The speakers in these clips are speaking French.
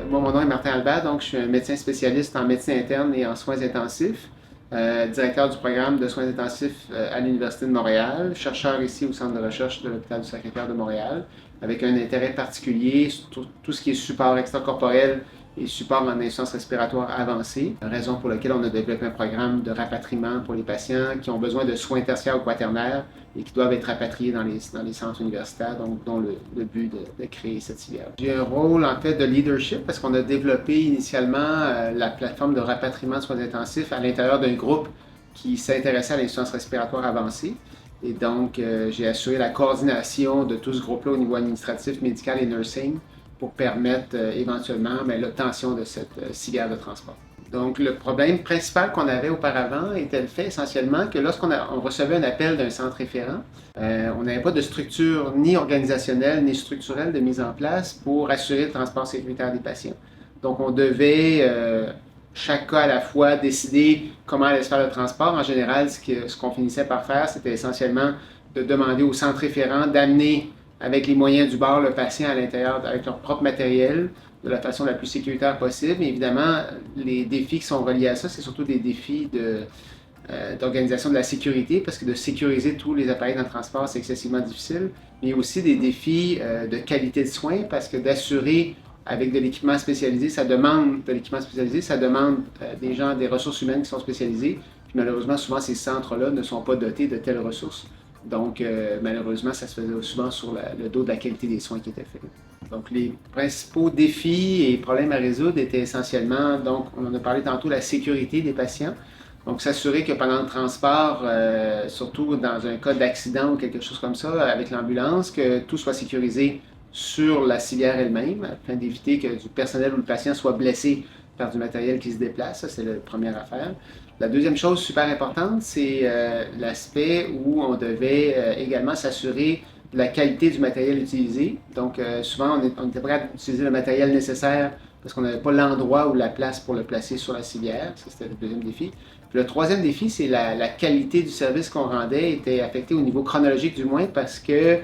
Moi, mon nom est Martin Albert, donc je suis un médecin spécialiste en médecine interne et en soins intensifs, directeur du programme de soins intensifs à l'Université de Montréal, chercheur ici au Centre de recherche de l'Hôpital du Sacré-Cœur de Montréal, avec un intérêt particulier sur tout ce qui est support extracorporel et support en insuffisance respiratoire avancée, raison pour laquelle on a développé un programme de rapatriement pour les patients qui ont besoin de soins tertiaires ou quaternaires et qui doivent être rapatriés dans les centres universitaires, donc dont le but de créer cette filière. J'ai un rôle en fait de leadership parce qu'on a développé initialement la plateforme de rapatriement de soins intensifs à l'intérieur d'un groupe qui s'intéressait à l'insuffisance respiratoire avancée. Et donc, j'ai assuré la coordination de tout ce groupe-là au niveau administratif, médical et nursing pour permettre éventuellement l'obtention de cette civière de transport. Donc, le problème principal qu'on avait auparavant était le fait essentiellement que lorsqu'on recevait un appel d'un centre référent, on n'avait pas de structure ni organisationnelle ni structurelle de mise en place pour assurer le transport sécuritaire des patients. Donc, on devait chaque cas à la fois décider comment allait se faire le transport. En général, ce qu'on finissait par faire, c'était essentiellement de demander au centre référent d'amener avec les moyens du bord le patient à l'intérieur avec leur propre matériel de la façon la plus sécuritaire possible. Mais évidemment, les défis qui sont reliés à ça, c'est surtout des défis d'organisation de la sécurité, parce que de sécuriser tous les appareils dans le transport, c'est excessivement difficile, mais aussi des défis de qualité de soins, parce que d'assurer avec de l'équipement spécialisé, ça demande de l'équipement spécialisé, ça demande des ressources humaines qui sont spécialisées. Puis malheureusement, souvent, ces centres-là ne sont pas dotés de telles ressources. Donc, malheureusement, ça se faisait souvent sur le dos de la qualité des soins qui étaient faits. Donc, les principaux défis et problèmes à résoudre étaient essentiellement, donc, on en a parlé tantôt, la sécurité des patients. Donc, s'assurer que pendant le transport, surtout dans un cas d'accident ou quelque chose comme ça, avec l'ambulance, que tout soit sécurisé sur la civière elle-même, afin d'éviter que du personnel ou le patient soit blessé par du matériel qui se déplace. Ça, c'est la première affaire. La deuxième chose super importante, c'est l'aspect où on devait également s'assurer de la qualité du matériel utilisé. Donc, souvent, on était prêt à utiliser le matériel nécessaire parce qu'on n'avait pas l'endroit ou la place pour le placer sur la civière. Ça, c'était le deuxième défi. Puis le troisième défi, c'est la qualité du service qu'on rendait était affectée au niveau chronologique du moins parce que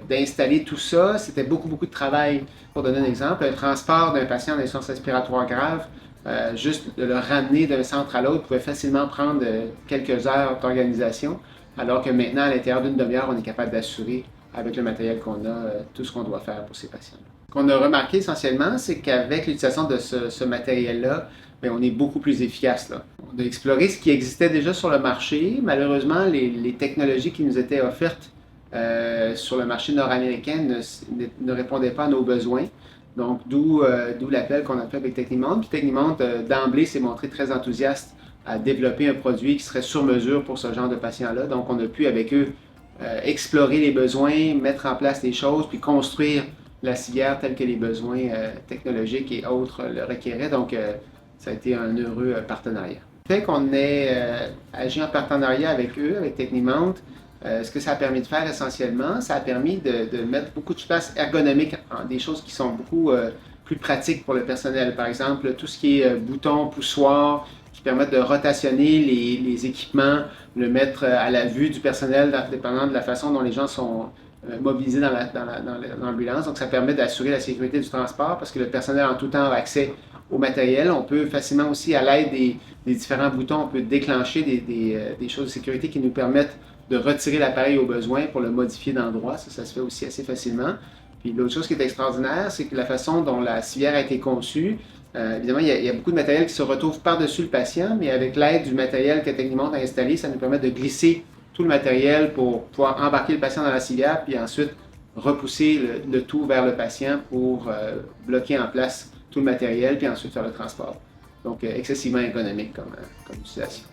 d'installer tout ça, c'était beaucoup de travail. Pour donner un exemple, le transport d'un patient en insuffisance respiratoire grave, juste de le ramener d'un centre à l'autre pouvait facilement prendre quelques heures d'organisation, alors que maintenant, à l'intérieur d'une demi-heure, on est capable d'assurer avec le matériel qu'on a tout ce qu'on doit faire pour ces patients. Ce qu'on a remarqué essentiellement, c'est qu'avec l'utilisation de ce matériel-là, bien, on est beaucoup plus efficace. Là. On a exploré ce qui existait déjà sur le marché. Malheureusement, les technologies qui nous étaient offertes sur le marché nord-américain ne répondaient pas à nos besoins. Donc, d'où l'appel qu'on a fait avec Technimont. Puis Technimont, d'emblée, s'est montré très enthousiaste à développer un produit qui serait sur mesure pour ce genre de patients-là. Donc, on a pu, avec eux, explorer les besoins, mettre en place les choses, puis construire la civière telle que les besoins technologiques et autres le requéraient. Donc, ça a été un heureux partenariat. Le fait qu'on ait agi en partenariat avec eux, avec Technimont, ce que ça a permis de faire essentiellement, ça a permis de mettre beaucoup de place ergonomique en des choses qui sont beaucoup plus pratiques pour le personnel. Par exemple, tout ce qui est boutons, poussoirs, qui permettent de rotationner les équipements, le mettre à la vue du personnel, dépendant de la façon dont les gens sont mobilisés dans l'ambulance. Donc, ça permet d'assurer la sécurité du transport parce que le personnel en tout temps a accès au matériel. On peut facilement aussi, à l'aide des différents boutons, on peut déclencher des choses de sécurité qui nous permettent de retirer l'appareil au besoin pour le modifier d'endroit. Ça se fait aussi assez facilement. Puis l'autre chose qui est extraordinaire, c'est que la façon dont la civière a été conçue, évidemment, il y a beaucoup de matériel qui se retrouve par-dessus le patient, mais avec l'aide du matériel que Technimont a installé, ça nous permet de glisser tout le matériel pour pouvoir embarquer le patient dans la civière, puis ensuite repousser le tout vers le patient pour bloquer en place tout le matériel, puis ensuite faire le transport. Donc, excessivement économique comme utilisation.